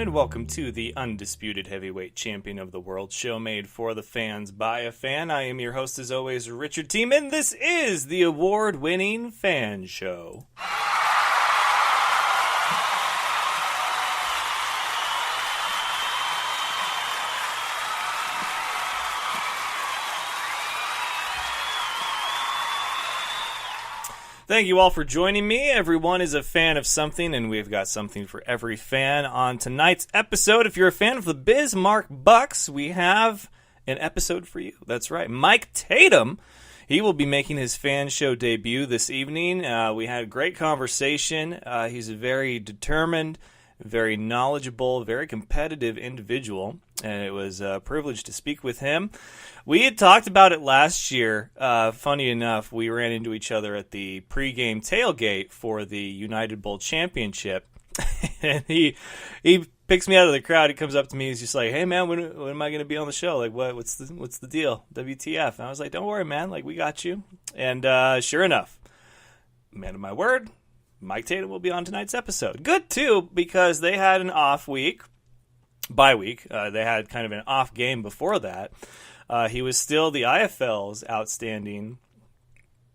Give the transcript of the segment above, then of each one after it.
everyone, and welcome to the undisputed heavyweight champion of the world, show made for the fans by a fan. I am your host, as always, Richard Team, and this is the award-winning Fan Show. Thank you all for joining me. Everyone is a fan of something, and we've got something for every fan on tonight's episode. If you're a fan of the Bismarck Bucks, we have an episode for you. That's right. Mike Tatum, he will be making his fan show debut this evening. We had a great conversation. He's a very determined, very knowledgeable, very competitive individual, and it was a privilege to speak with him. We had talked about it last year. Funny enough, we ran into each other at the pregame tailgate for the United Bowl Championship, and he picks me out of the crowd. He comes up to me. He's just like, "Hey, man, when am I going to be on the show? Like, what's the deal? WTF?" And I was like, "Don't worry, man. Like, we got you." And sure enough, man of my word, Mike Tatum will be on tonight's episode. Good, too, because they had an off week, bye week. They had kind of an off game before that. He was still the IFL's outstanding.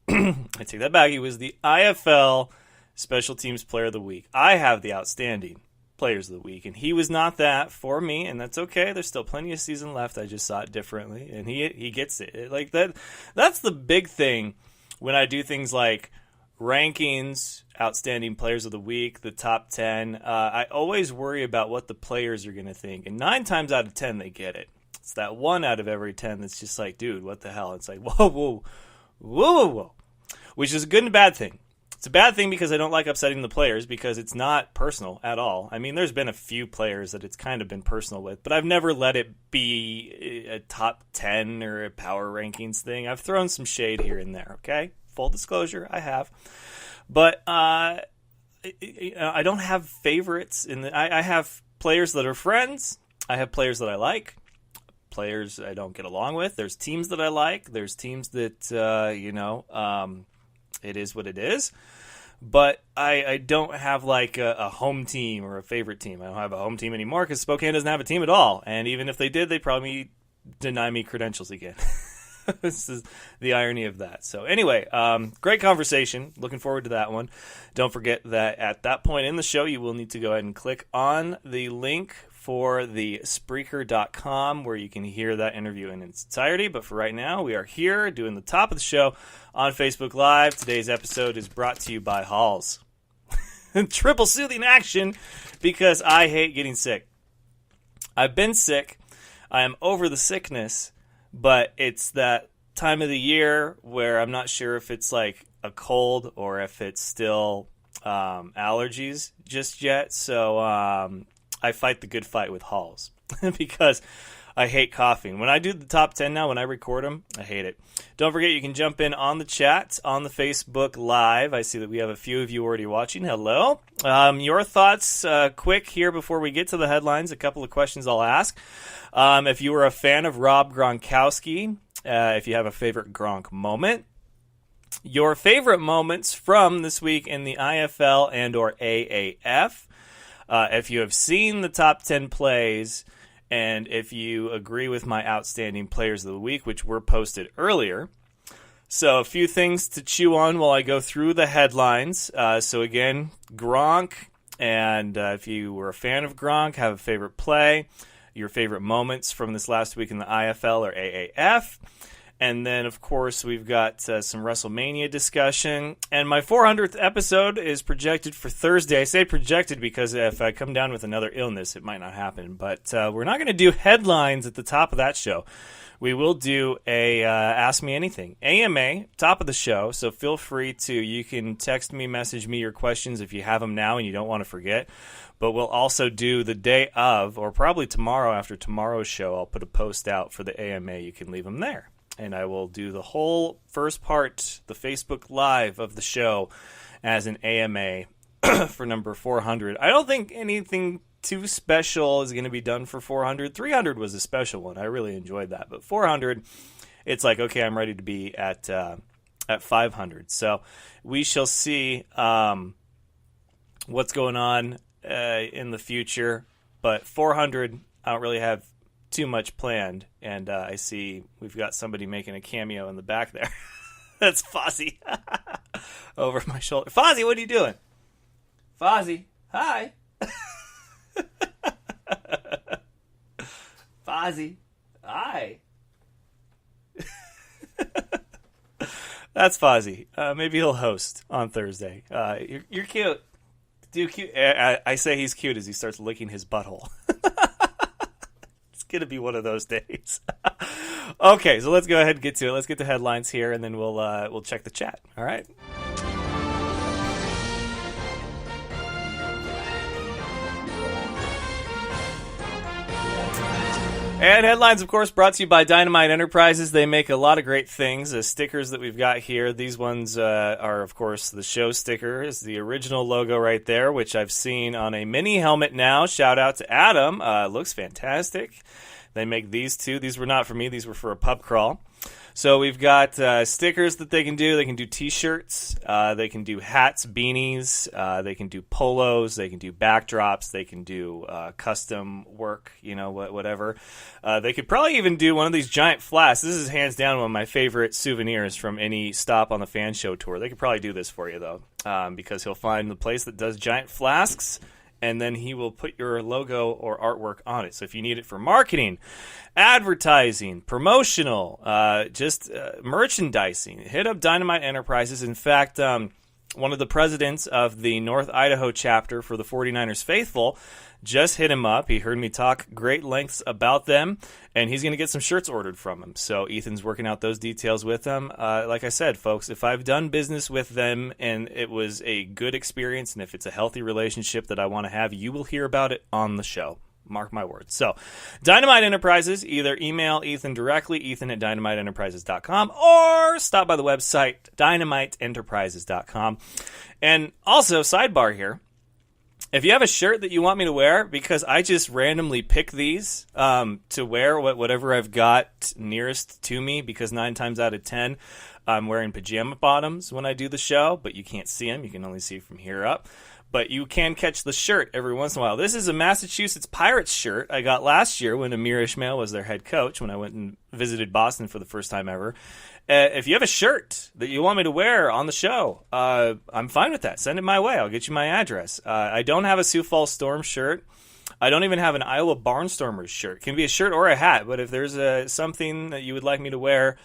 I take that back. He was the IFL Special Teams Player of the Week. I have the outstanding Players of the Week, and he was not that for me, and that's okay. There's still plenty of season left. I just saw it differently, and he gets it. Like that. That's the big thing when I do things like rankings, outstanding Players of the Week, the top 10. I always worry about what the players are going to think, and 9 times out of 10 they get it. It's that 1 out of every 10 that's just like, dude, what the hell? It's like, whoa, which is a good and bad thing. It's a bad thing because I don't like upsetting the players because it's not personal at all. I mean, there's been a few players that it's kind of been personal with, but I've never let it be a top 10 or a power rankings thing. I've thrown some shade here and there, okay? Full disclosure, I have. But I don't have favorites. I have players that are friends. I have players that I like. Players I don't get along with. There's teams that I like. There's teams that, it is what it is. But I don't have like a home team or a favorite team. I don't have a home team anymore because Spokane doesn't have a team at all. And even if they did, they'd probably deny me credentials again. This is the irony of that. So anyway, great conversation. Looking forward to that one. Don't forget that at that point in the show, you will need to go ahead and click on the link for the Spreaker.com where you can hear that interview in its entirety. But for right now, we are here doing the top of the show on Facebook Live. Today's episode is brought to you by Halls. Triple soothing action because I hate getting sick. I've been sick. I am over the sickness, but it's that time of the year where I'm not sure if it's like a cold or if it's still allergies just yet. So I fight the good fight with Halls because I hate coughing. When I do the top 10 now, when I record them, I hate it. Don't forget, you can jump in on the chat on the Facebook Live. I see that we have a few of you already watching. Hello. Your thoughts quick here before we get to the headlines. A couple of questions I'll ask. If you were a fan of Rob Gronkowski, if you have a favorite Gronk moment, your favorite moments from this week in the IFL and or AAF, if you have seen the top 10 plays, and if you agree with my outstanding Players of the Week, which were posted earlier. So a few things to chew on while I go through the headlines. So again, Gronk, and if you were a fan of Gronk, have a favorite play, your favorite moments from this last week in the IFL or AAF. And then, of course, we've got some WrestleMania discussion. And my 400th episode is projected for Thursday. I say projected because if I come down with another illness, it might not happen. But we're not going to do headlines at the top of that show. We will do a Ask Me Anything, AMA, top of the show. So feel free to, you can text me, message me your questions if you have them now and you don't want to forget. But we'll also do the day of, or probably tomorrow after tomorrow's show, I'll put a post out for the AMA. You can leave them there. And I will do the whole first part, the Facebook Live of the show, as an AMA for number 400. I don't think anything too special is going to be done for 400. 300 was a special one. I really enjoyed that. But 400, it's like, okay, I'm ready to be at 500. So we shall see what's going on in the future. But 400, I don't really have too much planned. And I see we've got somebody making a cameo in the back there. That's Fozzie over my shoulder. Fozzie, what are you doing? Fozzie, hi. Fozzie, hi. That's Fozzie. Maybe he'll host on Thursday. You're cute. Cute. I say he's cute as he starts licking his butthole. It's gonna be one of those days. Okay, so let's go ahead and get to it. Let's get the headlines here, and then we'll check the chat. All right. And headlines, of course, brought to you by Dynamite Enterprises. They make a lot of great things. The stickers that we've got here, these ones are, of course, the show sticker. Is the original logo right there, which I've seen on a mini helmet now. Shout out to Adam. Looks fantastic. They make these too. These were not for me. These were for a pub crawl. So we've got stickers that they can do. They can do T-shirts. They can do hats, beanies. They can do polos. They can do backdrops. They can do custom work, whatever. They could probably even do one of these giant flasks. This is hands down one of my favorite souvenirs from any stop on the Fan Show tour. They could probably do this for you, though, because he'll find the place that does giant flasks, and then he will put your logo or artwork on it. So if you need it for marketing, advertising, promotional, just merchandising, hit up Dynamite Enterprises. In fact, one of the presidents of the North Idaho chapter for the 49ers Faithful just hit him up. He heard me talk great lengths about them, and he's going to get some shirts ordered from him. So Ethan's working out those details with them. Like I said, folks, if I've done business with them and it was a good experience, and if it's a healthy relationship that I want to have, you will hear about it on the show. Mark my words. So, Dynamite Enterprises, either email Ethan directly, ethan@dynamiteenterprises.com, or stop by the website, dynamiteenterprises.com. And also, sidebar here, if you have a shirt that you want me to wear, because I just randomly pick these to wear whatever I've got nearest to me, because 9 times out of 10, I'm wearing pajama bottoms when I do the show, but you can't see them. You can only see from here up. But you can catch the shirt every once in a while. This is a Massachusetts Pirates shirt I got last year when Amir Ishmael was their head coach, when I went and visited Boston for the first time ever. If you have a shirt that you want me to wear on the show, I'm fine with that. Send it my way. I'll get you my address. I don't have a Sioux Falls Storm shirt. I don't even have an Iowa Barnstormers shirt. It can be a shirt or a hat, but if there's something that you would like me to wear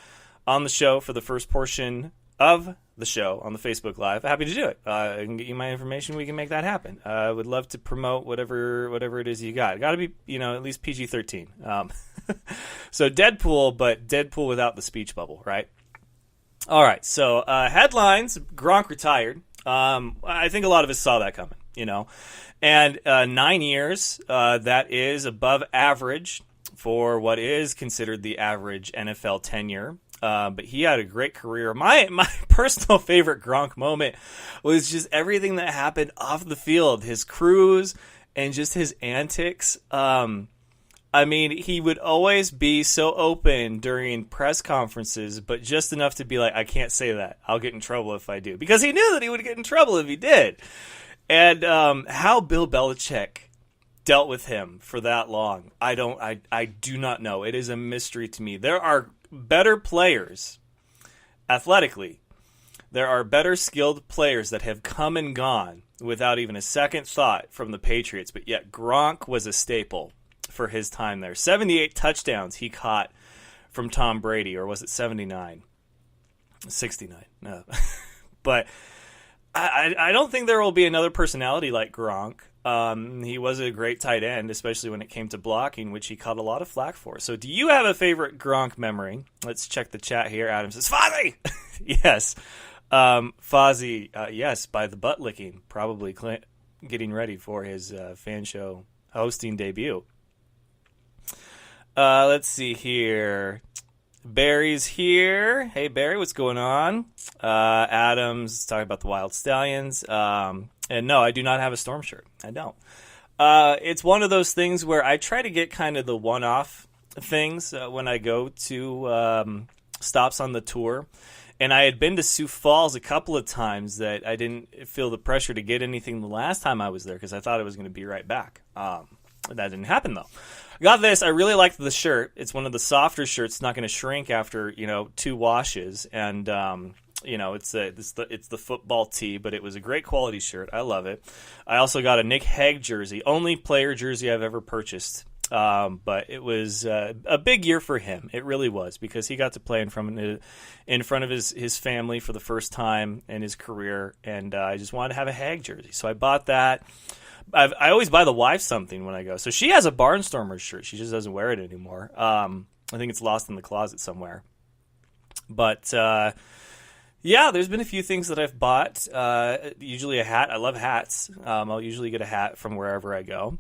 on the show for the first portion of the show on the Facebook Live, happy to do it. I can get you my information. We can make that happen. I would love to promote whatever it is you got. It got to be, at least PG-13. So Deadpool, but Deadpool without the speech bubble, right? All right. So headlines: Gronk retired. I think a lot of us saw that coming, and 9 years. That is above average for what is considered the average NFL tenure. But he had a great career. My personal favorite Gronk moment was just everything that happened off the field, his cruise and just his antics. He would always be so open during press conferences, but just enough to be like, I can't say that. I'll get in trouble if I do. Because he knew that he would get in trouble if he did. And how Bill Belichick dealt with him for that long, I do not know. It is a mystery to me. There are better players athletically. There are better skilled players that have come and gone without even a second thought from the Patriots, but yet Gronk was a staple for his time there. 78 touchdowns he caught from Tom Brady, or was it 79? 69. No. But I don't think there will be another personality like Gronk. He was a great tight end, especially when it came to blocking, which he caught a lot of flack for. So do you have a favorite Gronk memory? Let's check the chat here. Adam says, Fozzie! Yes. Fozzie, yes, by the butt licking, probably getting ready for his fan show hosting debut. Let's see here. Barry's here. Hey, Barry, what's going on? Adam's talking about the Wild Stallions. And no, I do not have a Storm shirt. I don't. It's one of those things where I try to get kind of the one-off things when I go to stops on the tour. And I had been to Sioux Falls a couple of times that I didn't feel the pressure to get anything the last time I was there because I thought it was going to be right back. That didn't happen, though. Got this. I really liked the shirt. It's one of the softer shirts. It's not going to shrink after 2 washes, and it's the football tee, but it was a great quality shirt. I love it. I also got a Nick Hague jersey, only player jersey I've ever purchased. But it was a big year for him. It really was, because he got to play in front of his family for the first time in his career, and I just wanted to have a Hague jersey, so I bought that. I always buy the wife something when I go. So she has a Barnstormers shirt. She just doesn't wear it anymore. I think it's lost in the closet somewhere. But there's been a few things that I've bought. Usually a hat. I love hats. I'll usually get a hat from wherever I go.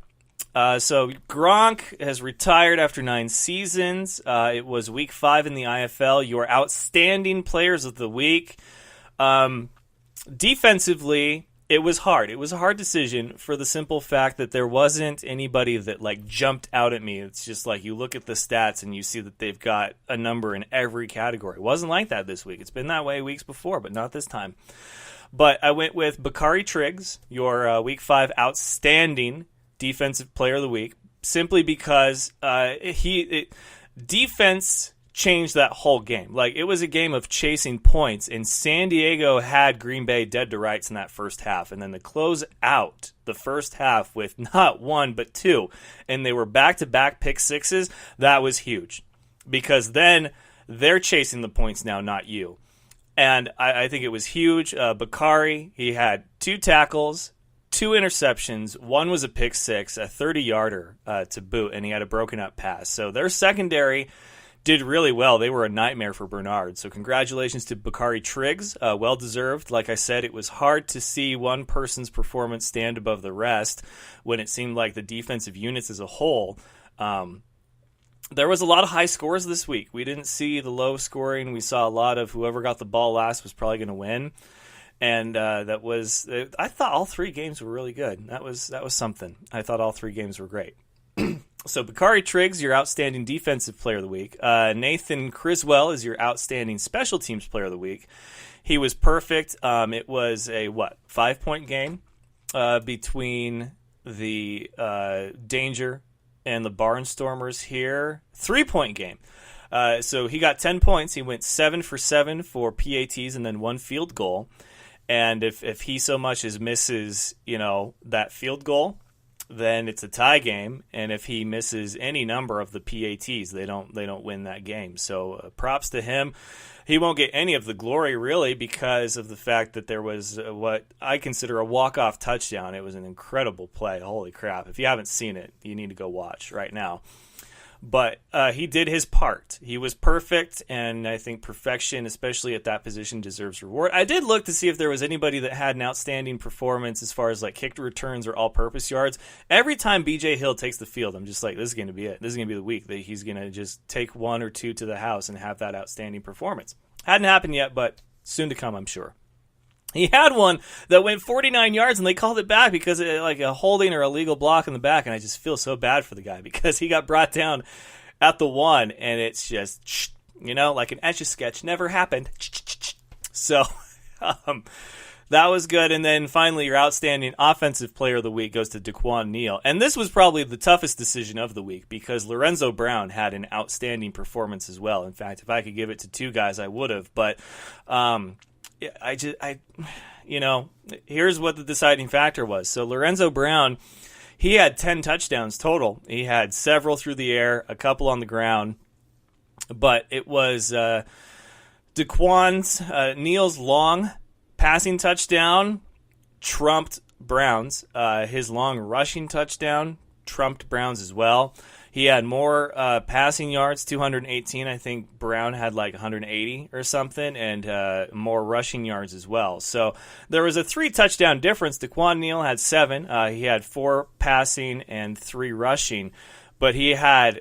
So Gronk has retired after 9 seasons. It was week 5 in the IFL. Your outstanding players of the week. Defensively, it was hard. It was a hard decision for the simple fact that there wasn't anybody that jumped out at me. It's just you look at the stats and you see that they've got a number in every category. It wasn't like that this week. It's been that way weeks before, but not this time. But I went with Bakari Triggs, your week 5 outstanding defensive player of the week, simply because defense changed that whole game. It was a game of chasing points, and San Diego had Green Bay dead to rights in that first half, and then to close out the first half with not 1 but 2, and they were back-to-back pick sixes. That was huge, because then they're chasing the points now, not you. And I think it was huge. Bakari, he had 2 tackles, 2 interceptions. 1 was a pick six, a 30-yarder to boot, and he had a broken-up pass. So their secondary did really well. They were a nightmare for Bernard. So congratulations to Bakari Triggs. Well-deserved. Like I said, it was hard to see one person's performance stand above the rest when it seemed like the defensive units as a whole. There was a lot of high scores this week. We didn't see the low scoring. We saw a lot of whoever got the ball last was probably going to win. And I thought all 3 games were really good. That was something. I thought all 3 games were great. So Bakari Triggs, your outstanding defensive player of the week. Nathan Criswell is your outstanding special teams player of the week. He was perfect. It was a 5-point game between the Danger and the Barnstormers here. 3-point game. So he got 10 points. He went 7 for 7 for PATs and then 1 field goal. And if he so much as misses, that field goal, then it's a tie game. And if he misses any number of the PATs, they don't win that game. So props to him. He won't get any of the glory, really, because of the fact that there was what I consider a walk-off touchdown. It was an incredible play. Holy crap. If you haven't seen it, you need to go watch right now. But he did his part. He was perfect, and I think perfection, especially at that position, deserves reward. I did look to see if there was anybody that had an outstanding performance as far as kicked returns or all-purpose yards. Every time B.J. Hill takes the field, I'm just this is going to be it. This is going to be the week that he's going to just take 1 or 2 to the house and have that outstanding performance. Hadn't happened yet, but soon to come, I'm sure. He had one that went 49 yards, and they called it back because a holding or illegal block in the back, and I just feel so bad for the guy because he got brought down at the 1, and it's just, like an Etch-a-Sketch. Never happened. So that was good. And then finally, your outstanding offensive player of the week goes to Daquan Neal. And this was probably the toughest decision of the week because Lorenzo Brown had an outstanding performance as well. In fact, if I could give it to 2 guys, I would have. But here's what the deciding factor was. So Lorenzo Brown, he had 10 touchdowns total. He had several through the air, a couple on the ground. But it was Daquan's Neal's long passing touchdown trumped Brown's. His long rushing touchdown trumped Brown's as well. He had more passing yards, 218. I think Brown had 180 or something, and more rushing yards as well. So there was a 3-touchdown difference. Daquan Neal had 7. He had 4 passing and 3 rushing. But he had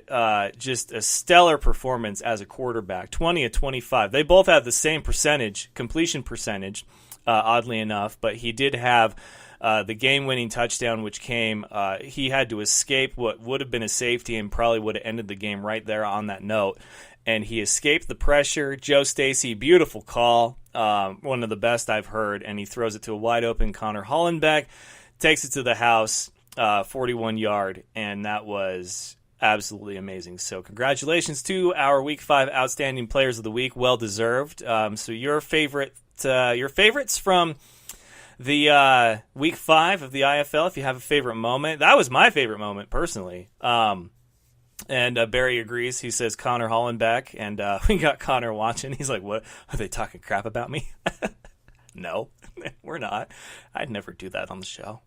just a stellar performance as a quarterback, 20 of 25. They both had the same completion percentage, oddly enough. But he did have the game-winning touchdown, which came, he had to escape what would have been a safety and probably would have ended the game right there on that note. And he escaped the pressure. Joe Stacy, beautiful call, one of the best I've heard, and he throws it to a wide-open Connor Hollenbeck, takes it to the house, 41-yard, and that was absolutely amazing. So congratulations to our Week 5 Outstanding Players of the Week. Well deserved. So your favorites from the Week 5 of the IFL, if you have a favorite moment. That was my favorite moment, personally. And Barry agrees. He says Connor Hollenbeck, and we got Connor watching. He's like, what? Are they talking crap about me? No, we're not. I'd never do that on the show.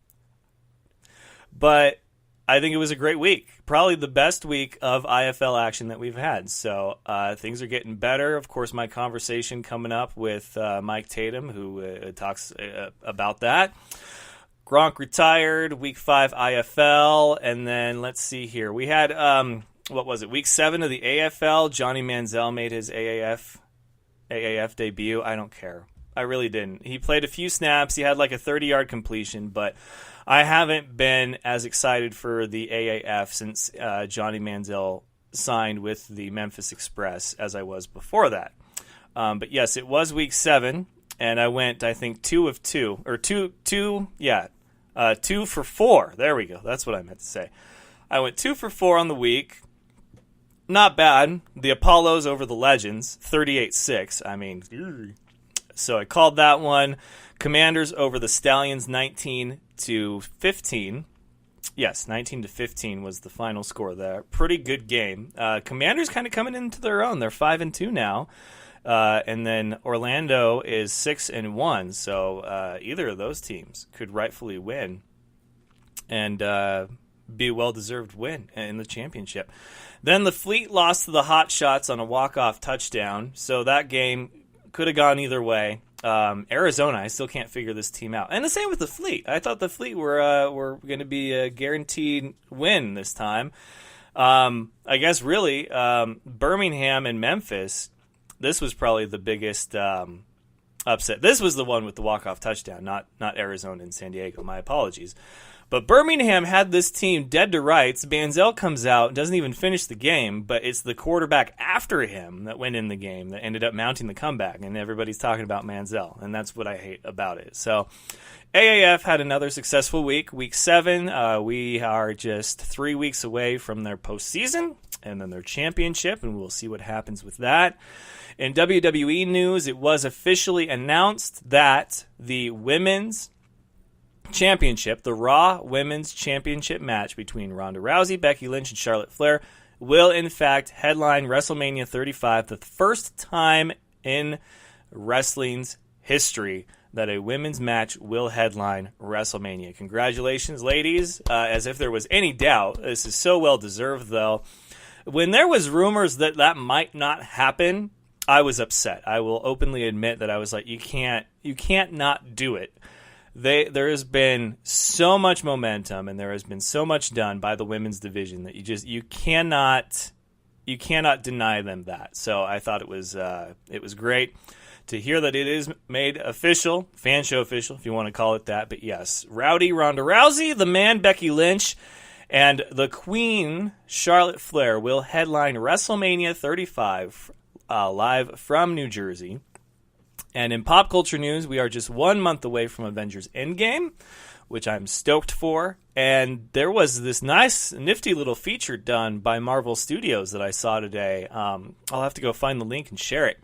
But I think it was a great week. Probably the best week of IFL action that we've had. So things are getting better. Of course, my conversation coming up with Mike Tatum, who talks about that. Gronk retired, Week 5 IFL, and then let's see here. We had, Week 7 of the AFL. Johnny Manziel made his AAF debut. I don't care. I really didn't. He played a few snaps. He had like a 30-yard completion, but I haven't been as excited for the AAF since Johnny Manziel signed with the Memphis Express as I was before that. But yes, it was Week 7. And I went, I think, 2 for 4. There we go. That's what I meant to say. I went 2 for 4 on the week. Not bad. The Apollos over the Legends, 38-6. I mean, so I called that one. Commanders over the Stallions, 19-15. Yes, 19-15 was the final score there. Pretty good game. Commanders kind of coming into their own. They're 5-2 now. And then Orlando is 6-1, so either of those teams could rightfully win and be a well-deserved win in the championship. Then the Fleet lost to the Hot Shots on a walk-off touchdown, so that game could have gone either way. Arizona, I still can't figure this team out. And the same with the Fleet. I thought the Fleet were going to be a guaranteed win this time. I guess really Birmingham and Memphis, this was probably the biggest upset. This was the one with the walk-off touchdown, not Arizona and San Diego. My apologies. But Birmingham had this team dead to rights. Manziel comes out, doesn't even finish the game, but it's the quarterback after him that went in the game that ended up mounting the comeback, and everybody's talking about Manziel, and that's what I hate about it. So AAF had another successful week. Week 7, we are just 3 weeks away from their postseason and then their championship, and we'll see what happens with that. In WWE news, it was officially announced that the women's championship, the Raw Women's Championship match between Ronda Rousey, Becky Lynch, and Charlotte Flair will in fact headline WrestleMania 35, the first time in wrestling's history that a women's match will headline WrestleMania. Congratulations, ladies. As if there was any doubt. This is so well deserved, though. When there was rumors that might not happen, I was upset. I will openly admit that I was like, you can't not do it. There has been so much momentum and there has been so much done by the women's division that you cannot deny them that. So I thought it was great to hear that it is made official, fan show official, if you want to call it that. But yes, Rowdy Ronda Rousey, the man Becky Lynch, and the Queen Charlotte Flair will headline WrestleMania 35 live from New Jersey. And in pop culture news, we are just 1 month away from Avengers Endgame, which I'm stoked for. And there was this nice, nifty little feature done by Marvel Studios that I saw today. I'll have to go find the link and share it.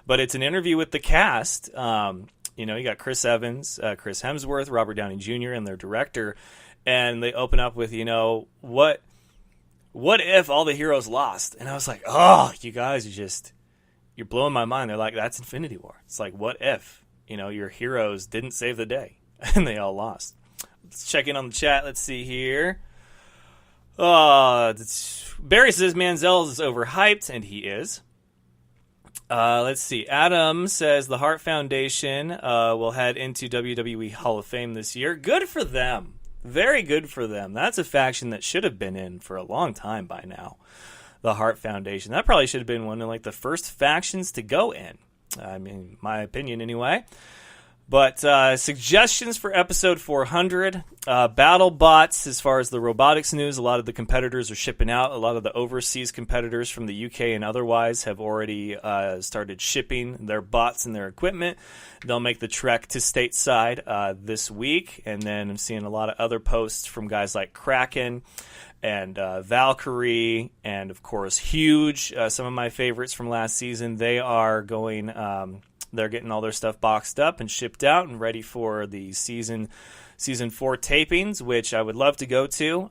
But it's an interview with the cast. You got Chris Evans, Chris Hemsworth, Robert Downey Jr., and their director. And they open up with, what if all the heroes lost? And I was like, oh, you guys are you're blowing my mind. They're like, that's Infinity War. It's like, what if, your heroes didn't save the day and they all lost? Let's check in on the chat. Let's see here. Barry says Manziel is overhyped, and he is. Let's see. Adam says the Hart Foundation will head into WWE Hall of Fame this year. Good for them. Very good for them. That's a faction that should have been in for a long time by now. The Hart Foundation. That probably should have been one of the first factions to go in. I mean, my opinion anyway. But suggestions for episode 400, battle bots. As far as the robotics news, a lot of the competitors are shipping out. A lot of the overseas competitors from the UK and otherwise have already started shipping their bots and their equipment. They'll make the trek to stateside this week. And then I'm seeing a lot of other posts from guys like Kraken and Valkyrie and, of course, Huge, some of my favorites from last season. They are going... they're getting all their stuff boxed up and shipped out and ready for the season 4 tapings, which I would love to go to.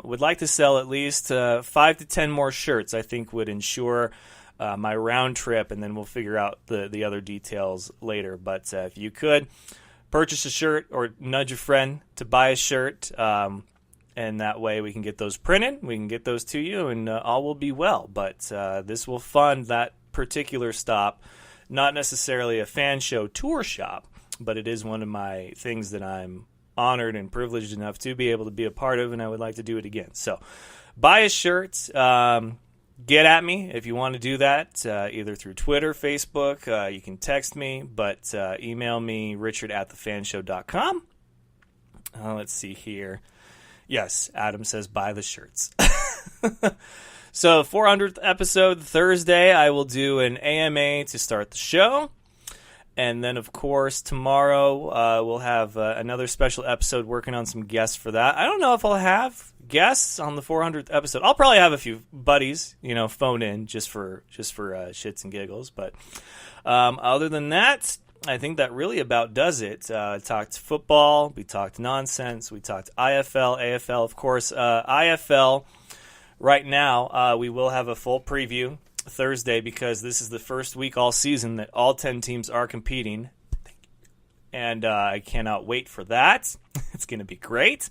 Would like to sell at least 5 to 10 more shirts. I think would ensure my round trip, and then we'll figure out the other details later. But if you could purchase a shirt or nudge a friend to buy a shirt, and that way we can get those printed, we can get those to you, and all will be well. But this will fund that particular stop. Not necessarily a fan show tour shop, but it is one of my things that I'm honored and privileged enough to be able to be a part of, and I would like to do it again. So buy a shirt. Get at me if you want to do that, either through Twitter, Facebook. You can text me, but email me, richard@thephanshow.com. Let's see here. Yes, Adam says buy the shirts. So 400th episode, Thursday, I will do an AMA to start the show. And then, of course, tomorrow we'll have another special episode working on some guests for that. I don't know if I'll have guests on the 400th episode. I'll probably have a few buddies, phone in just for shits and giggles. But other than that, I think that really about does it. Talked football. We talked nonsense. We talked IFL, AFL, of course. IFL... Right now, we will have a full preview Thursday because this is the first week all season that all 10 teams are competing. And I cannot wait for that. It's going to be great.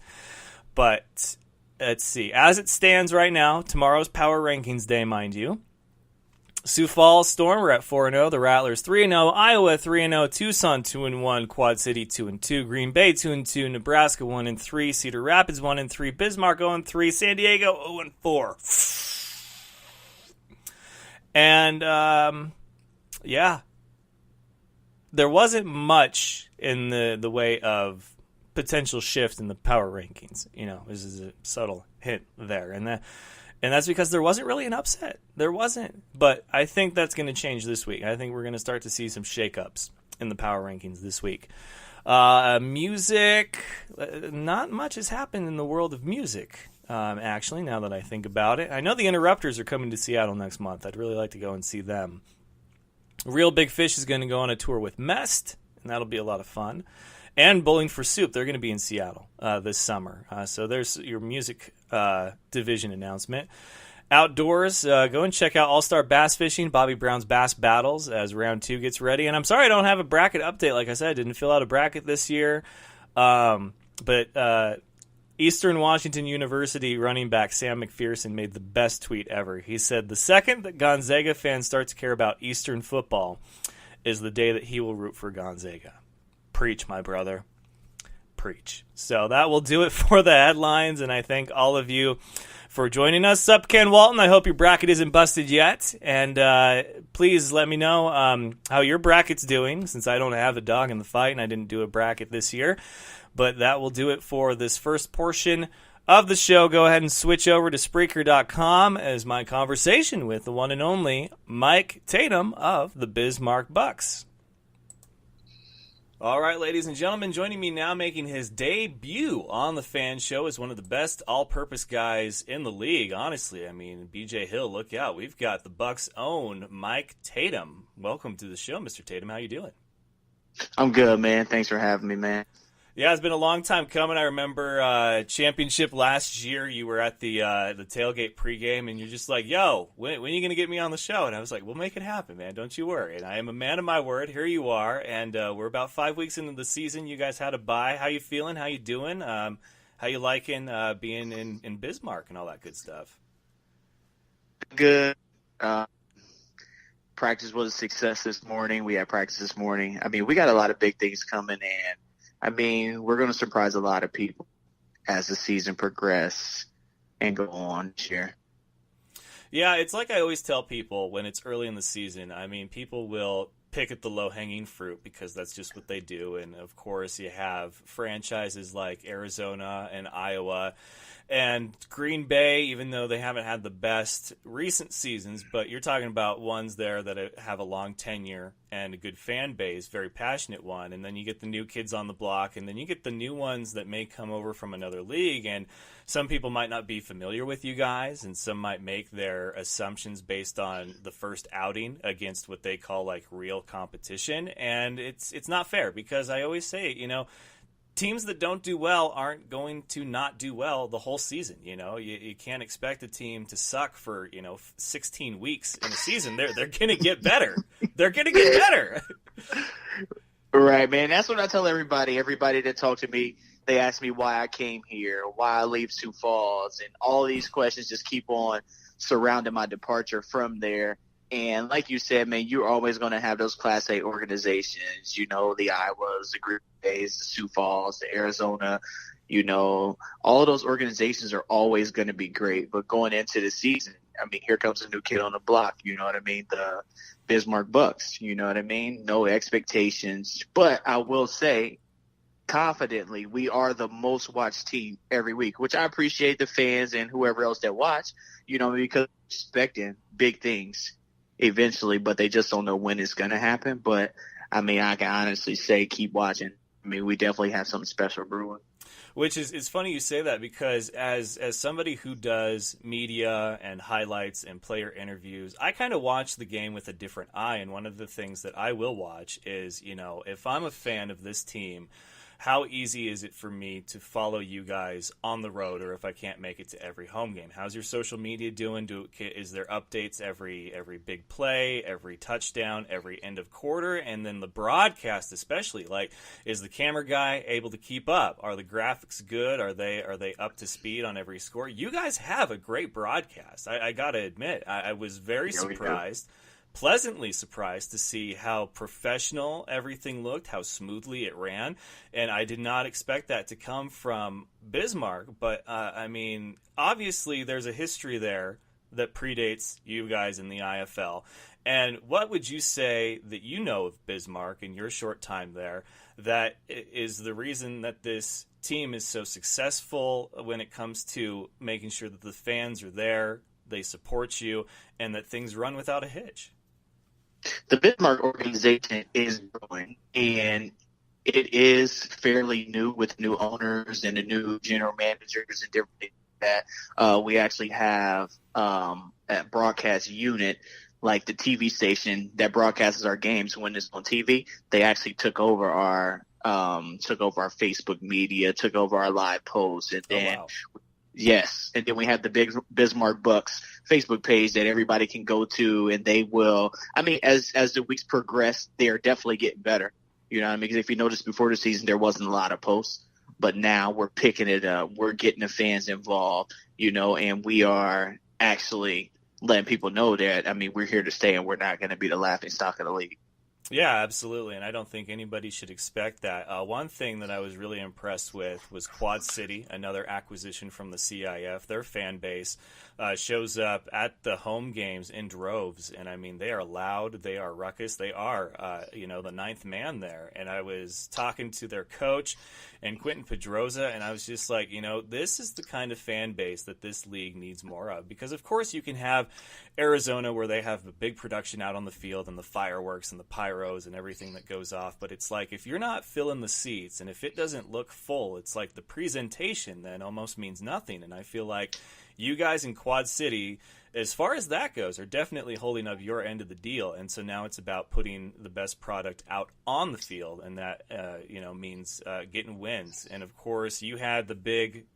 But let's see. As it stands right now, tomorrow's Power Rankings Day, mind you. Sioux Falls Storm, we're at 4-0. The Rattlers 3-0. Iowa 3-0. Tucson 2-1. Quad City 2-2. Green Bay 2-2. Nebraska 1-3. Cedar Rapids 1-3. Bismarck 0-3. San Diego 0-4. And yeah, there wasn't much in the way of potential shift in the power rankings. This is a subtle hint there, and that's because there wasn't really an upset. There wasn't. But I think that's going to change this week. I think we're going to start to see some shakeups in the power rankings this week. Music, not much has happened in the world of music, actually, now that I think about it. I know the Interrupters are coming to Seattle next month. I'd really like to go and see them. Real Big Fish is going to go on a tour with Mest, and that'll be a lot of fun. And Bowling for Soup, they're going to be in Seattle this summer. So there's your music division announcement. Outdoors, go and check out All-Star Bass Fishing, Bobby Brown's Bass Battles, as round 2 gets ready. And I'm sorry I don't have a bracket update. Like I said, I didn't fill out a bracket this year. But Eastern Washington University running back Sam McPherson made the best tweet ever. He said, "The second that Gonzaga fans start to care about Eastern football is the day that he will root for Gonzaga." Preach, my brother. Preach. So that will do it for the headlines, and I thank all of you for joining us. Sup, Ken Walton. I hope your bracket isn't busted yet, and please let me know how your bracket's doing, since I don't have a dog in the fight and I didn't do a bracket this year. But that will do it for this first portion of the show. Go ahead and switch over to Spreaker.com as my conversation with the one and only Mike Tatum of the Bismarck Bucks. All right, ladies and gentlemen, joining me now, making his debut on the Fan Show, is one of the best all-purpose guys in the league, honestly. I mean, BJ Hill, look out. We've got the Bucks' own Mike Tatum. Welcome to the show, Mr. Tatum. How you doing? I'm good, man. Thanks for having me, man. Yeah, it's been a long time coming. I remember championship last year. You were at the tailgate pregame, and you're just like, "Yo, when are you going to get me on the show?" And I was like, "We'll make it happen, man. Don't you worry." And I am a man of my word. Here you are, and we're about 5 weeks into the season. You guys had a bye. How you feeling? How you doing? How you liking being in Bismarck and all that good stuff? Good. Practice was a success this morning. We had practice this morning. I mean, we got a lot of big things coming in. I mean, we're going to surprise a lot of people as the season progresses and go on this year. Yeah, it's like I always tell people when it's early in the season. I mean, people will pick at the low-hanging fruit because that's just what they do. And, of course, you have franchises like Arizona and Iowa and Green Bay, even though they haven't had the best recent seasons, but you're talking about ones there that have a long tenure and a good fan base, very passionate one. And then you get the new kids on the block, and then you get the new ones that may come over from another league. And some people might not be familiar with you guys, and some might make their assumptions based on the first outing against what they call like real competition. And it's not fair because I always say, teams that don't do well aren't going to not do well the whole season. You can't expect a team to suck for 16 weeks in a season. They're gonna get better. They're gonna get better. Right, man. That's what I tell everybody. Everybody that talk to me, they ask me why I came here, why I leave Sioux Falls, and all these questions just keep on surrounding my departure from there. And like you said, man, you're always going to have those Class A organizations, the Iowas, the Green Bays, the Sioux Falls, the Arizona, all those organizations are always going to be great. But going into the season, here comes a new kid on the block, the Bismarck Bucks, no expectations. But I will say, confidently, we are the most watched team every week, which I appreciate the fans and whoever else that watch, because expecting big things eventually, but they just don't know when it's going to happen. But I can honestly say keep watching. We definitely have something special brewing. Which is funny you say that because as somebody who does media and highlights and player interviews, I kind of watch the game with a different eye. And one of the things that I will watch is, if I'm a fan of this team, how easy is it for me to follow you guys on the road, or if I can't make it to every home game? How's your social media doing? Is there updates every big play, every touchdown, every end of quarter? And then the broadcast especially, like, is the camera guy able to keep up? Are the graphics good? Are they up to speed on every score? You guys have a great broadcast. I got to admit, I was very surprised. Pleasantly surprised to see how professional everything looked, how smoothly it ran, and I did not expect that to come from Bismarck. But obviously there's a history there that predates you guys in the IFL. And what would you say that you know of Bismarck in your short time there that is the reason that this team is so successful when it comes to making sure that the fans are there, they support you, and that things run without a hitch? The Bismarck organization is growing, and it is fairly new with new owners and the new general managers and different things like that. We actually have a broadcast unit, like the TV station that broadcasts our games when it's on TV. They actually took over our Facebook media, took over our live posts, and then yes, and then we have the big Bismarck Bucks Facebook page that everybody can go to, and they will. As the weeks progress, they're definitely getting better. Because if you notice before the season, there wasn't a lot of posts, but now we're picking it up. We're getting the fans involved, and we are actually letting people know that we're here to stay, and we're not going to be the laughing stock of the league. Yeah, absolutely, and I don't think anybody should expect that. One thing that I was really impressed with was Quad City, another acquisition from the CIF. Their fan base shows up at the home games in droves, and they are loud, they are ruckus, they are, the ninth man there. And I was talking to their coach and Quentin Pedroza, and I was just like, this is the kind of fan base that this league needs more of. Because, of course, you can have Arizona where they have a big production out on the field and the fireworks and the pyros and everything that goes off. But it's like if you're not filling the seats and if it doesn't look full, it's like the presentation then almost means nothing. And I feel like you guys in Quad City, as far as that goes, are definitely holding up your end of the deal. And so now it's about putting the best product out on the field, and that means getting wins. And, of course, you had the big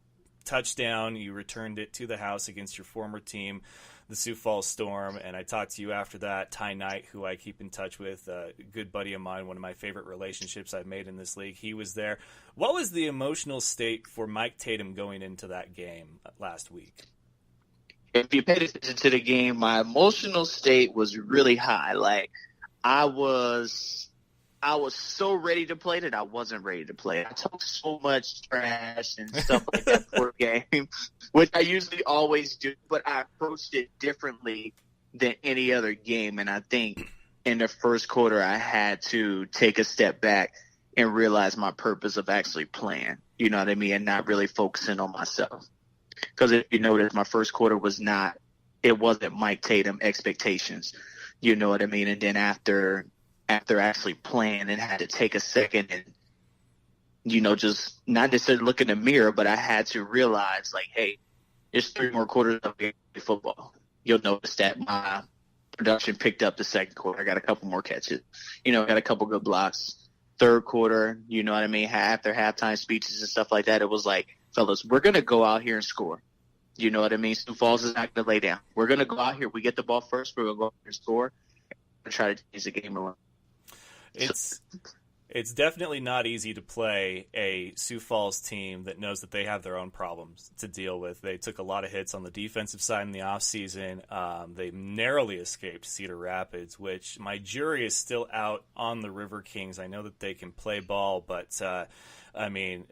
touchdown. You returned it to the house against your former team, the Sioux Falls Storm, and I talked to you after that. Ty Knight, who I keep in touch with, a good buddy of mine, one of my favorite relationships I've made in this league, he was there. What was the emotional state for Mike Tatum going into that game last week? If you paid attention to the game, my emotional state was really high. Like, I was so ready to play that I wasn't ready to play. I talked so much trash and stuff like that before the game, which I usually always do, but I approached it differently than any other game. And I think in the first quarter, I had to take a step back and realize my purpose of actually playing, you know what I mean, and not really focusing on myself. Because if you notice, my first quarter it wasn't Mike Tatum expectations, you know what I mean? And then after actually playing and had to take a second and, you know, just not necessarily look in the mirror, but I had to realize, like, hey, there's 3 more quarters of football. You'll notice that my production picked up the second quarter. I got a couple more catches, you know, got a couple good blocks. Third quarter, you know what I mean? After halftime speeches and stuff like that, it was like, fellas, we're going to go out here and score. You know what I mean? Sioux Falls is not going to lay down. We're going to go out here. We get the ball first. We're going to go out here and score and try to change the game around. It's definitely not easy to play a Sioux Falls team that knows that they have their own problems to deal with. They took a lot of hits on the defensive side in the offseason. They narrowly escaped Cedar Rapids, which my jury is still out on the River Kings. I know that they can play ball, but, I mean,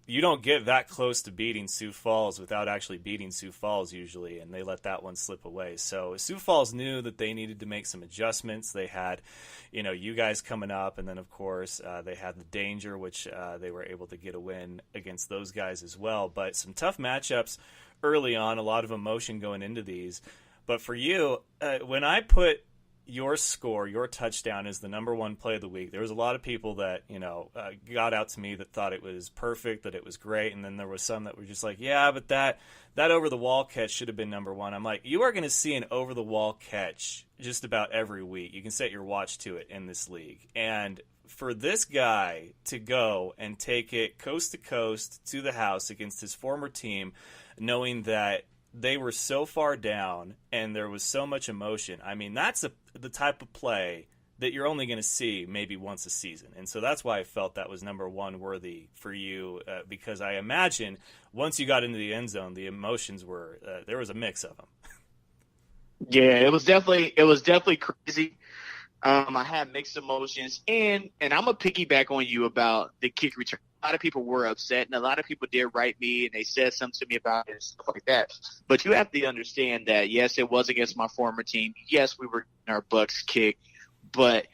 you don't get that close to beating Sioux Falls without actually beating Sioux Falls usually, and they let that one slip away. So Sioux Falls knew that they needed to make some adjustments. They had, you know, you guys coming up, and then, of course, they had the Danger, which they were able to get a win against those guys as well. But some tough matchups early on, a lot of emotion going into these. But for you, when I put your score, your touchdown is the number 1 play of the week, there was a lot of people that, you know, got out to me that thought it was perfect, that it was great, and then there was some that were just like, yeah, but that over-the-wall catch should have been number 1. I'm like, you are going to see an over-the-wall catch just about every week. You can set your watch to it in this league. And for this guy to go and take it coast to coast to the house against his former team, knowing that they were so far down and there was so much emotion. I mean, that's the type of play that you're only going to see maybe once a season. And so that's why I felt that was number 1 worthy for you, because I imagine once you got into the end zone, the emotions were, there was a mix of them. Yeah, it was definitely crazy. I had mixed emotions, and I'm going to piggyback on you about the kick return. A lot of people were upset, and a lot of people did write me, and they said something to me about it and stuff like that. But you have to understand that, yes, it was against my former team. Yes, we were getting our Bucks kicked, but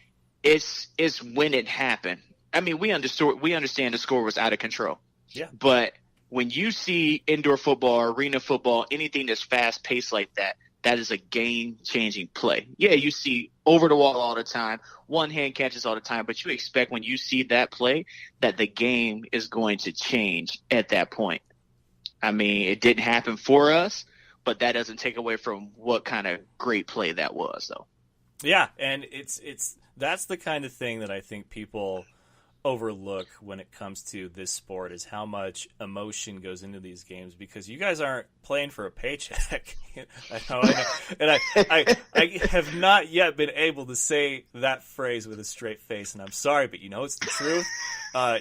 it's when it happened. I mean, we understand the score was out of control. Yeah. But when you see indoor football, arena football, anything that's fast-paced like that, that is a game-changing play. Yeah, you see over the wall all the time, one-hand catches all the time, but you expect when you see that play that the game is going to change at that point. I mean, it didn't happen for us, but that doesn't take away from what kind of great play that was, though. Yeah, and that's the kind of thing that I think people overlook when it comes to this sport, is how much emotion goes into these games, because you guys aren't playing for a paycheck. I know. And I have not yet been able to say that phrase with a straight face, and I'm sorry, but you know it's the truth.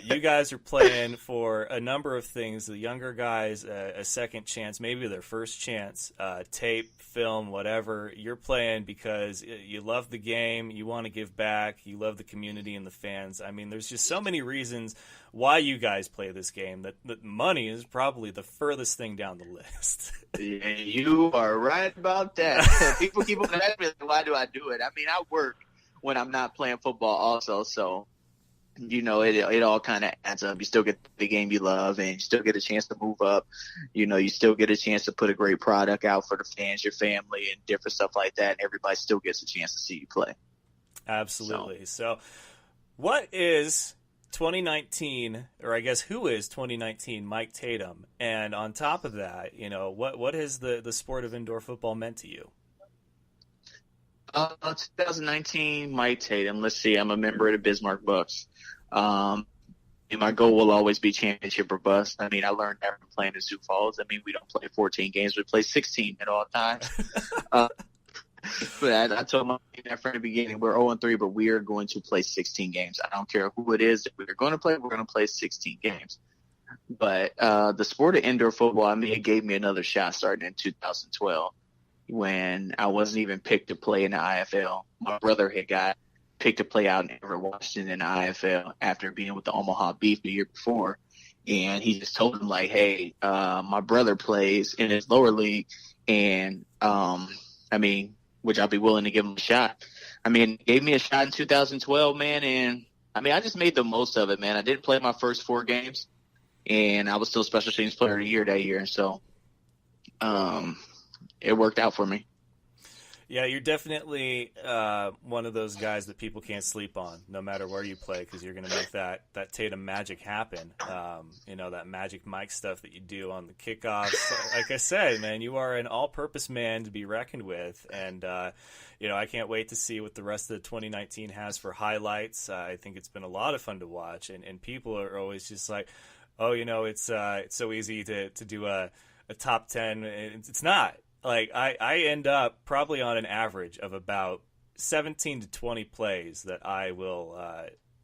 You guys are playing for a number of things. The younger guys, a second chance, maybe their first chance, tape, film, whatever. You're playing because you love the game, you want to give back, you love the community and the fans. I mean, there's just so many reasons why you guys play this game that money is probably the furthest thing down the list. Yeah, you are right about that. People keep on asking me, like, why do I do it? I mean, I work when I'm not playing football also, so you know, it all kind of adds up. You still get the game you love, and you still get a chance to move up. You know, you still get a chance to put a great product out for the fans, your family, and different stuff like that. And everybody still gets a chance to see you play. Absolutely. So what is 2019, or I guess who is 2019 Mike Tatum? And on top of that, you know, what has the sport of indoor football meant to you? 2019 Mike Tatum. Let's see. I'm a member of the Bismarck Bucks. And my goal will always be championship or bust. I mean, I learned that from playing in Sioux Falls. I mean, we don't play 14 games. We play 16 at all times. But I told my team that from the beginning, we're 0-3, but we are going to play 16 games. I don't care who it is that we're going to play. We're going to play 16 games. But the sport of indoor football, I mean, it gave me another shot starting in 2012 when I wasn't even picked to play in the IFL. My brother had got picked to play out in Everett, Washington in the IFL after being with the Omaha Beef the year before. And he just told him, like, hey, my brother plays in his lower league. And, I mean, which I'll be willing to give him a shot. I mean, gave me a shot in 2012, man, and I mean, I just made the most of it, man. I didn't play my first 4 games, and I was still Special Teams Player of the Year that year, so it worked out for me. Yeah, you're definitely one of those guys that people can't sleep on, no matter where you play, because you're going to make that Tatum magic happen. That Magic Mike stuff that you do on the kickoffs. Like I said, man, you are an all-purpose man to be reckoned with, and I can't wait to see what the rest of 2019 has for highlights. I think it's been a lot of fun to watch, and people are always just like, oh, it's so easy to do a top 10. It's not. Like, I end up probably on an average of about 17 to 20 plays that I will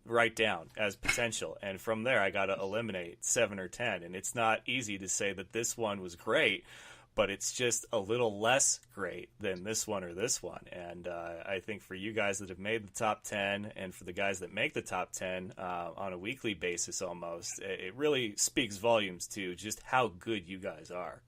write down as potential. And from there, I got to eliminate 7 or 10. And it's not easy to say that this one was great, but it's just a little less great than this one or this one. And I think for you guys that have made the top 10 and for the guys that make the top 10 on a weekly basis almost, it really speaks volumes to just how good you guys are.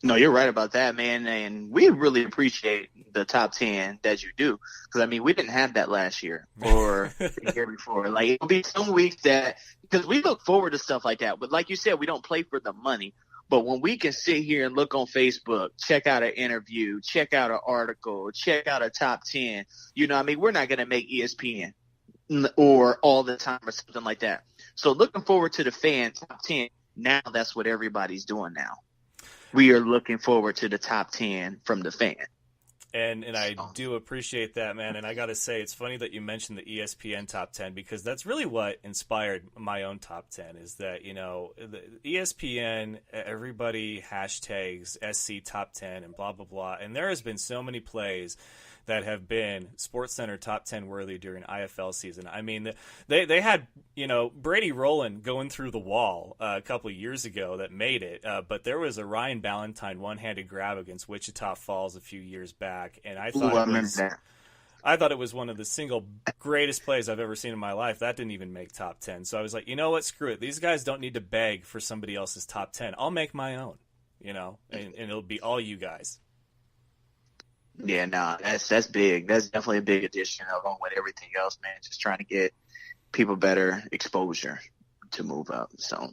No, you're right about that, man. And we really appreciate the top 10 that you do. Because, I mean, we didn't have that last year or the year before. Like, it'll be some weeks that – because we look forward to stuff like that. But like you said, we don't play for the money. But when we can sit here and look on Facebook, check out an interview, check out an article, check out a top 10, we're not going to make ESPN or All the Time or something like that. So looking forward to the F.A.N. top 10, now that's what everybody's doing now. We are looking forward to the top 10 from the F.A.N. And I do appreciate that, man. And I got to say, it's funny that you mentioned the ESPN top 10 because that's really what inspired my own top 10 is that, the ESPN, everybody hashtags SC top 10 and blah, blah, blah. And there has been so many plays that have been SportsCenter top 10 worthy during IFL season. I mean, they had, Brady Rowland going through the wall a couple of years ago that made it, but there was a Ryan Ballantyne one-handed grab against Wichita Falls a few years back, and I thought it was one of the single greatest plays I've ever seen in my life. That didn't even make top 10. So I was like, you know what, screw it. These guys don't need to beg for somebody else's top 10. I'll make my own, and it'll be all you guys. Yeah, no, that's big. That's definitely a big addition along with everything else, man. Just trying to get people better exposure to move up. So,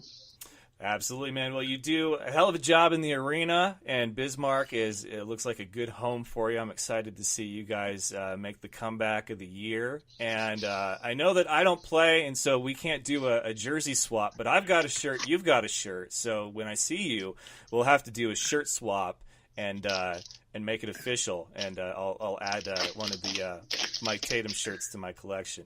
absolutely, man. Well, you do a hell of a job in the arena, and Bismarck it looks like a good home for you. I'm excited to see you guys make the comeback of the year. And I know that I don't play, and so we can't do a jersey swap. But I've got a shirt, you've got a shirt. So when I see you, we'll have to do a shirt swap and make it official, and I'll add one of the Mike Tatum shirts to my collection.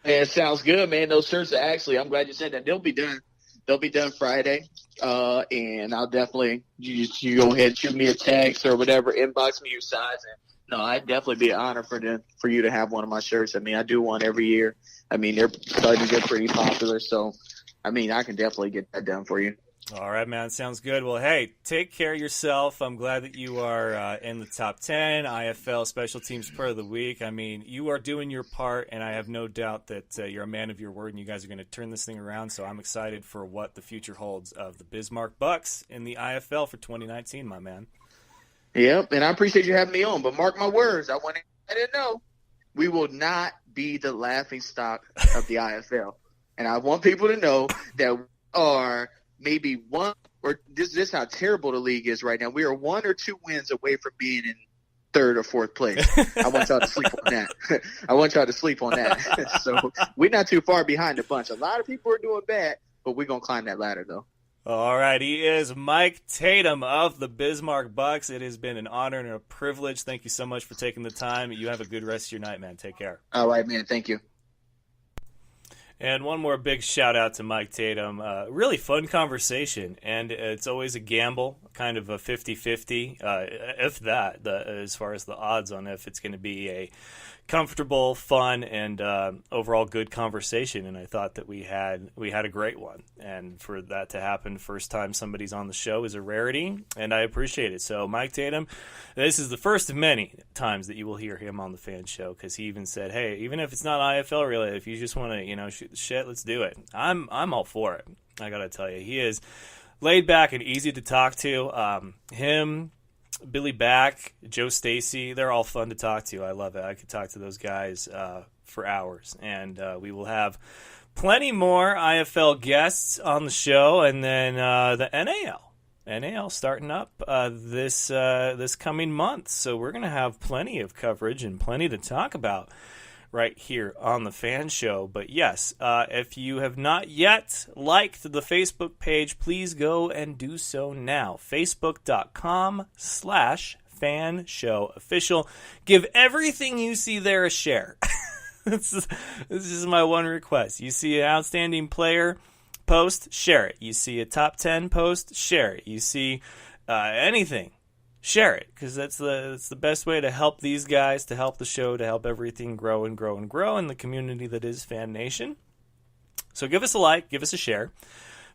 Man, sounds good, man. Those shirts are actually, I'm glad you said that. They'll be done. They'll be done Friday, and I'll definitely you go ahead and shoot me a text or whatever, inbox me your size. And no, I'd definitely be an honor for you to have one of my shirts. I mean, I do one every year. I mean, they're starting to get pretty popular, so I mean, I can definitely get that done for you. All right, man. Sounds good. Well, hey, take care of yourself. I'm glad that you are in the top 10, IFL Special Teams Player of the Week. I mean, you are doing your part, and I have no doubt that you're a man of your word, and you guys are going to turn this thing around. So I'm excited for what the future holds of the Bismarck Bucks in the IFL for 2019, my man. Yep, and I appreciate you having me on. But mark my words, I didn't know we will not be the laughing stock of the IFL. And I want people to know that we are – maybe one or this is how terrible the league is right now. We are 1 or 2 wins away from being in 3rd or 4th place. I want y'all to sleep on that. So we're not too far behind the bunch. A lot of people are doing bad, but we're going to climb that ladder, though. All right. He is Mike Tatum of the Bismarck Bucks. It has been an honor and a privilege. Thank you so much for taking the time. You have a good rest of your night, man. Take care. All right, man. Thank you. And one more big shout out to Mike Tatum. Really fun conversation, and it's always a gamble, kind of a 50-50, if that, as far as the odds on if it's going to be a comfortable, fun, and overall good conversation. And I thought that we had a great one, and for that to happen first time somebody's on the show is a rarity, and I appreciate it. So Mike Tatum, this is the first of many times that you will hear him on the Fan Show, because he even said, hey, even if it's not IFL related, if you just want to shoot the shit, let's do it. I'm all for it. I gotta tell you, he is laid back and easy to talk to. Him Billy Back, Joe Stacy, they're all fun to talk to. I love it. I could talk to those guys for hours. And we will have plenty more IFL guests on the show. And then the NAL starting up this coming month. So we're going to have plenty of coverage and plenty to talk about right here on the Fan Show. But yes, if you have not yet liked the Facebook page, please go and do so now. Facebook.com/FanShowOfficial. Give everything you see there a share. This is my one request. You see an outstanding player post, share it. You see a top 10 post, share it. You see anything, share it, because that's the best way to help these guys, to help the show, to help everything grow and grow and grow in the community that is Fan Nation. So give us a like, give us a share.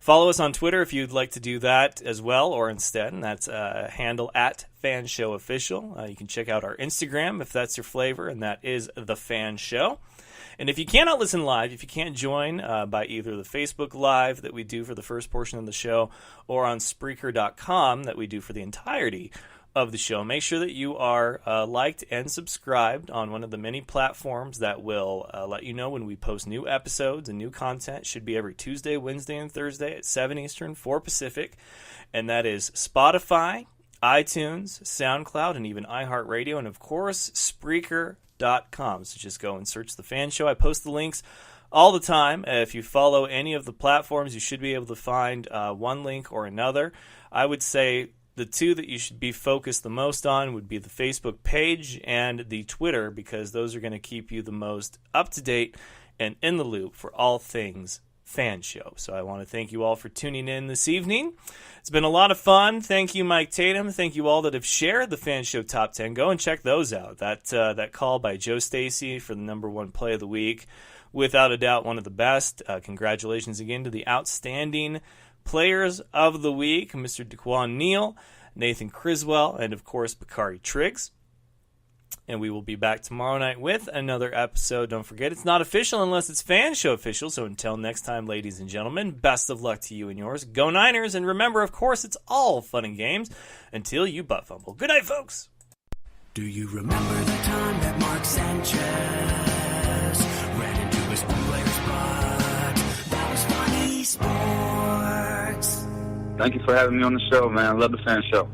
Follow us on Twitter if you'd like to do that as well, or instead, and that's handle @FanShowOfficial. You can check out our Instagram if that's your flavor, and that is The Fan Show. And if you cannot listen live, if you can't join by either the Facebook Live that we do for the first portion of the show or on Spreaker.com that we do for the entirety of the show, make sure that you are liked and subscribed on one of the many platforms that will let you know when we post new episodes and new content. It should be every Tuesday, Wednesday, and Thursday at 7 Eastern, 4 Pacific. And that is Spotify, iTunes, SoundCloud, and even iHeartRadio, and of course, Spreaker.com. So just go and search The Fan Show. I post the links all the time. If you follow any of the platforms, you should be able to find one link or another. I would say the two that you should be focused the most on would be the Facebook page and the Twitter, because those are going to keep you the most up-to-date and in the loop for all things Fan Show. So I want to thank you all for tuning in this evening. It's been a lot of fun. Thank you, Mike Tatum. Thank you all that have shared the Fan Show Top 10. Go and check those out. That call by Joe Stacy for the number one play of the week, without a doubt one of the best. Congratulations again to the outstanding Players of the Week, Mr. Daquan Neal, Nathan Criswell, and of course, Bakari Triggs. And we will be back tomorrow night with another episode. Don't forget, it's not official unless it's Fan Show official. So until next time, ladies and gentlemen, best of luck to you and yours. Go Niners, and remember, of course, it's all fun and games until you butt fumble. Good night, folks. Do you remember the time that Mark Sanchez ran into his player's butt? That was funny sports. Thank you for having me on the show, man. I love the Fan Show.